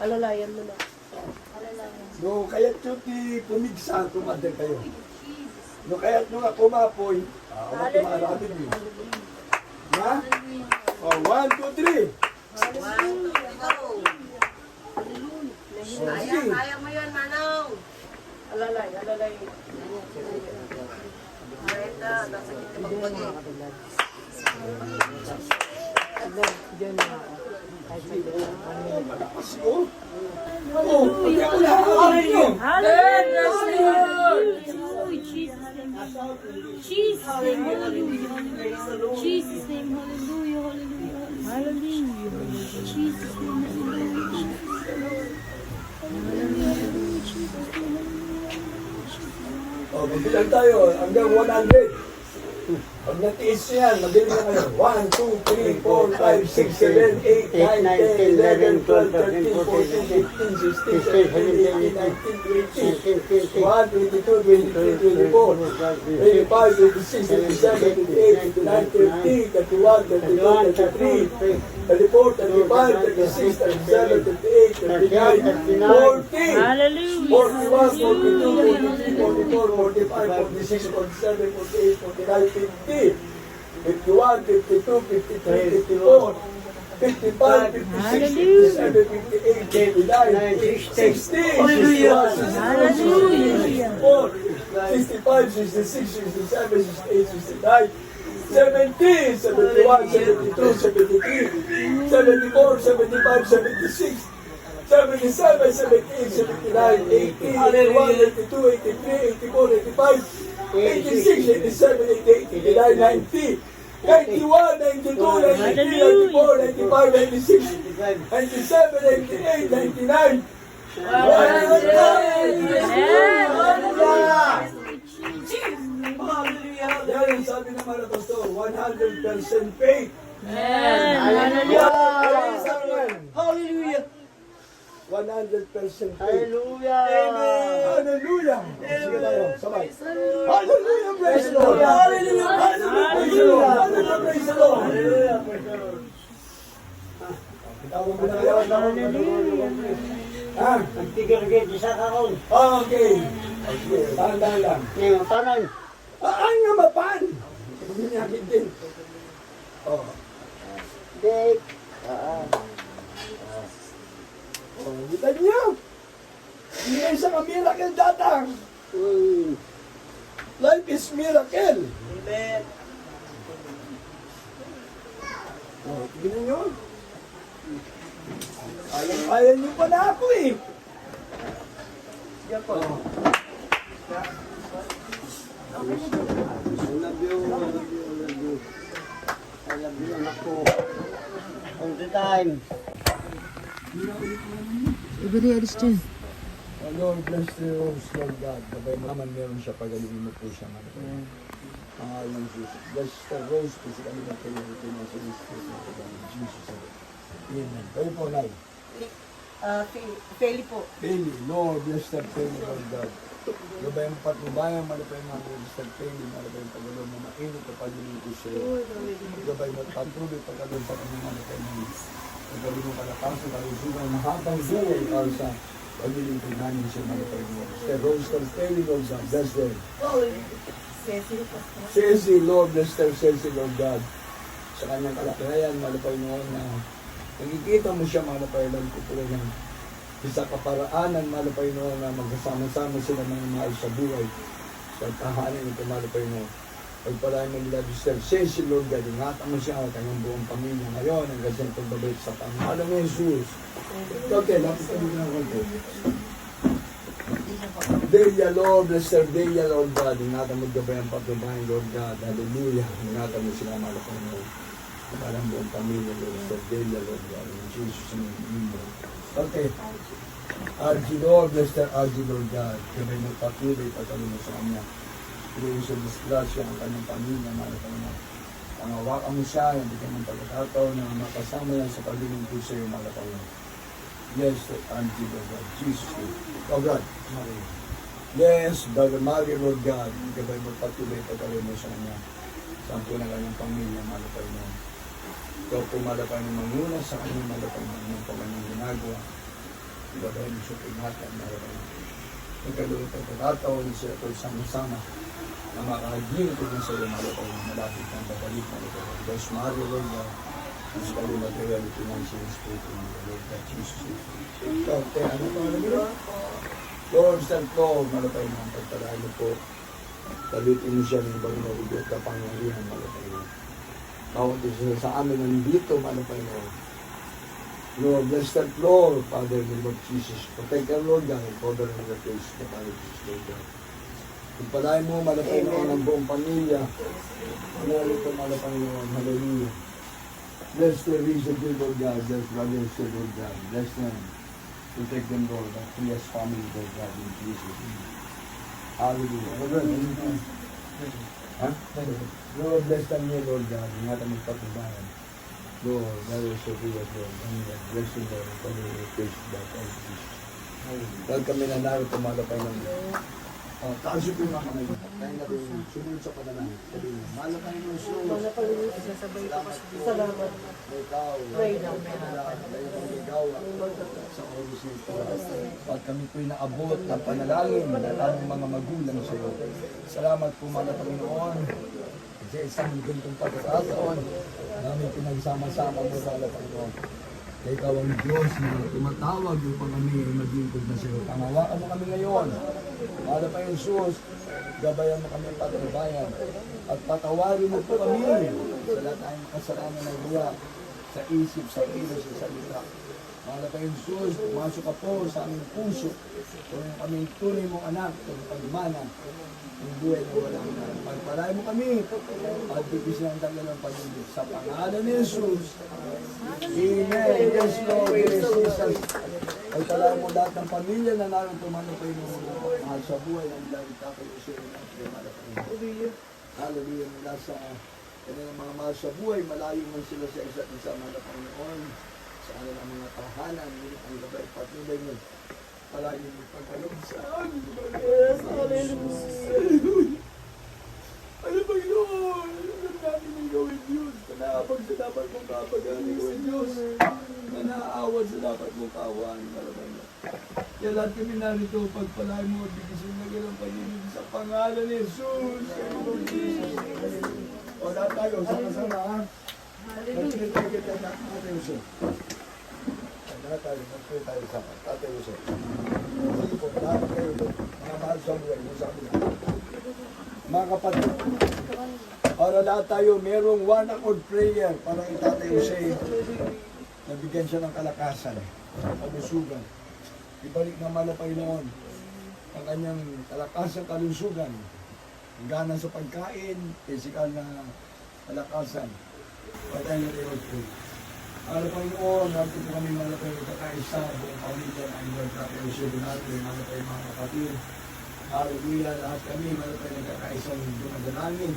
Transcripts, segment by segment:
Alalayan mo na. No, kaya't yung pumigsa, tumader kayo. No, kaya't nung ako mapoy, ako tumarapin mo. Ha? Oh, 1, 2, 3. Kaya mo yun, Manong. Alalay. Ito, nasa gitna magbagi. Diyan na. Malakas ko. Oh, pati ako nakakain nyo. Hallelujah! Jesus' name, hallelujah. Jesus' name, hallelujah, hallelujah. Hallelujah! Jesus' name, hallelujah. Oh, magbilang tayo hanggang 100. Pag natiis nyo yan, magaling na kayo. 1, 2, 3, 4, 5, 6, 7, 8, 9, 10, 11, 12, 13, 14, 15, 16, 17, 18, 19, 20, 21, 22, 23, 24, 25, 26, 27, 28, 29, 30, 31, 32, 33, 34, 35, 36, 37, 38, 39, 40, Hallelujah! 41, 42, 43, 44, 45, 46, 47, 48, 49, 50, 51, 52, 53, 54, 55, 56, 57, 58, 59, 60, 61, 62, 63, 64, 65, 66, 67, 68, 69, 70, 71, 72, 73, 74, 75, 76, 77, 78, 79, 80, 81, 82, 83, 84, 85, 86, 87, 88, 89, 90, 91, 92, 93, 94, 95, 96, 97, 98, 99, 100! Yan ang sabi ng mga pastor, 100% faith. Hallelujah! Hallelujah! 100% faith. Hallelujah! Hallelujah! Sige tayo, sabay. Hallelujah! Praise the Lord! Hallelujah! Hallelujah! Praise the Lord! Hallelujah! Praise the Lord! Hallelujah! Praise the Lord. Tawag mo na kayo. Ha? Nagtigil-gil di sa karon. Okay. Okay, tahan-tahan lang. Ngayon, tanan. Ay nga mapan! Buminyakit din. Oh. Dek. Oh, kita niyo. Hindi na isang miracle datang. Life is miracle. Amen. Oh, tignan nyo. Kaya niyo pa na ako eh. Sige po. I love you, I love you, I love you. I love you, anak ko. All the time. Lord, bless the rose, Lord God. Dabay naman meron siya, pagalingin mo po siya. Pangalan Jesus. Bless the rose, kasi kami na kayo ito na sa Jesus. Amen. Kayo po, Nay. Feli po. Bailey, Lord, bless the family, Lord God. Gabay ang patnubayan, malapay mga bless the family, malapay ang pagalaw mo, mainit na pagdaling ko siya. Gabay mo, patuloy pagkalong sa kanyang malapay mo. Gabay mo kalakasan, kalusugan, mahabang buhay, para sa pagdaling ko namin siya malapay mo. The rose of family, Lord God, bless them. Ceci, Lord, bless them, Ceci, Lord God. Sa kanyang kalakayan, malapay mo na nakikita mo siya, malapay lang ko po ng isa kaparaanan, malapay mo na magkasama-sama sila ng mahal sa buhay. Sa tahanan ito, malapay mo. Pagpalain mo nila, Ceci, Lord God, ingatan mo siya, kanyang buong pamilya ngayon, ang gasyang pagbabait sa pangalan ni Jesus. Okay, lapit kami na ako. Deya, Lord, bless their Deya, Lord God. Ingatan mo gabay ang pagbabahin, Lord God. Hallelujah. Ingatan mo sila, malapay mo. Parang buong pamilya, Lord, sa Deya, Lord God. In Jesus' name, okay. RG, Lord, bless their RG, Lord God. Gabay mo patuloy, patuloy mo sa kanya. Tuloy sa disgrasya ang kanyang pamilya, malapay mo. Pangawakan mo siya, yung bigyan ng pagkakataon na makasama yan sa pagdaling po sa iyo, malapay mo. Yes, RG, Lord God. Jesus' name. Oh God. Yes, Brother Mario, Lord God. Gabay mo patuloy, patuloy mo sa kanya. Saan po na kanyang pamilya, malapay mo. Ikaw po malapay ng manguna sa kanyang malapay ng paganyang ginagawa. Malapay ng supingatan, malapay ng nagkalulit ang pagkataon siya ito sama-sama na makahaging ito din sa iyo malapay ng malapit ng babalik malapay ng Diyos Mario Lord God. Physical material, financial, spiritual, Lord God, Jesus. Ikaw, ano pa alam mo? Lord, stand po, malapay ng pagpalahan mo po. Talutin mo siya ng ibang nabigyan kapangyarihan, malapay mo. Bawat isa sa amin nandito, malapay mo. Lord, bless that Lord, Father, in the name of Jesus. Protect our Lord God, cover in the place of the Father, Jesus, Lord God. Pagpalain mo, malapay mo ng buong pamilya. Manalo po, malapay mo, hallelujah. Bless the reason, Lord God, bless brothers, Lord God, bless them. Protect them, Lord, that Priya's family, Lord God, in Jesus' name. Hallelujah. Ha? Lord, bless them niya, Lord God. Ingatan mo patubayan. Lord, Mother Sophia, Lord. Bless you, Lord. Father, we praise you, God, all Jesus. Lord, kami na narito, malapay ng taas yung mga kamay. Tayo natin sumunod sa panalangin. Sabihin mo, malapay ng Jesus. Isasabay ko kasi. Salamat. Ikaw, Pray now, tayo ang ligawa sa oras nito. At kami po'y naabot ng panalangin ng aming mga magulang sa iyo. Salamat po, mga Panginoon, sa isang gantong pagkakataon namin pinagsama-sama mo sa Panginoon. Kaya ikaw ang Diyos na tumatawag upang kami ay maglingkod na sa iyo. Pangawakan mo kami ngayon. Para pa yung Jesus, gabayan mo kami patnubayan at patawarin mo po kami sa lahat tayong kasalanan na buwa sa isip, sa kilos, sa salita. Para pa yung Jesus, pumasok ka po sa aming puso kung kami tunay mong anak, kung pagmana, yung buhay na walang na. Pagpalain mo kami at bibigyan ang tagal ng pag-ibig. Sa pangalan ni Jesus. Amen. Yes, Lord. Yes, Jesus. Pagpalain mo lahat ng pamilya na naroon tumano kayo ng mahal sa buhay ng lagi tapos yung sila ng pinamalaking. Hallelujah. Mula sa kanilang mga mahal sa buhay, malayo man sila sa isa't isa, mga Panginoon. Sa alam ng mga tahanan, ang gabay patnubay mo. Palagi mo pagkalog sa amin. Yes, hallelujah. Ano ba yun? Alam namin ang gawin Diyos. Kanaabag sa dapat mong kapag-aling gawin Diyos. Kanaawad sa dapat mong kaawaan. Kaya lahat kami narito, pagpalain mo at bigisin na galang pag-ibig sa pangalan ni Jesus. O lahat tayo, sama-sama ha. Nagpilipigit tayo na Tatay Yusuf. Lahat tayo, nagpilipigit tayo sa Tatay Yusuf. Sige po, lahat kayo doon. Mga mahal sa buhay, sa amin. Mga kapatid, para lahat tayo, merong one accord prayer para kay Tatay Jose. Nabigyan siya ng kalakasan, kalusugan. Ibalik naman na Panginoon ang kanyang kalakasan, kalusugan. Gana sa pagkain, physical na kalakasan. Patay na rin mag-pray. Ano Panginoon, natin po kami malapay na kakaisa, buong pamilya ng Lord Tatay Jose natin, malapay mga kapatid. Hallelujah, lahat kami malapay na kakaisa ng dumadalangin.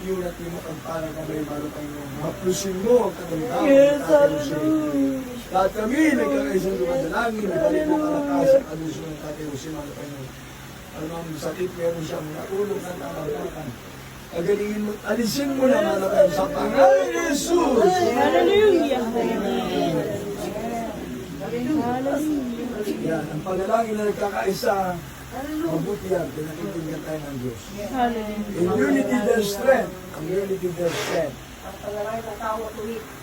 Yun at yung makagparang kami malapay ng maplusin mo ang katandahan. Yes, hallelujah. Lahat kami nagkakaisa ng dumadalangin, ibalik mo kalakasan, kalusugan ng Tatay Jose, malapay ng anong sakit, meron siyang natulog at nakalakan. Agalingin mo, alisin mo na malapay sa pangalan ni Jesus. Hallelujah. Yan, ang panalangin na nagkakaisa, mabuti yan, pinakintindihan tayo ng Diyos. In unity there's strength. In unity there's strength.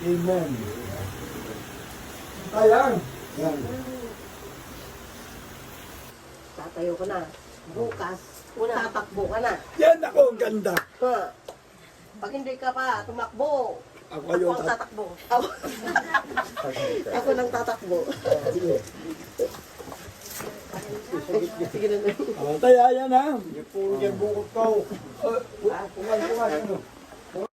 Amen. Ayan. Yan. Tatayo ka na. Bukas, tatakbo ka na. Yan ako, ang ganda. Ha. Pag hindi ka pa tumakbo, Ako ako yung ang tatakbo. Ako nang tatakbo. Sige. Sige na. Tayo, ayan ha. Yung bukot ko. Pungan, ano.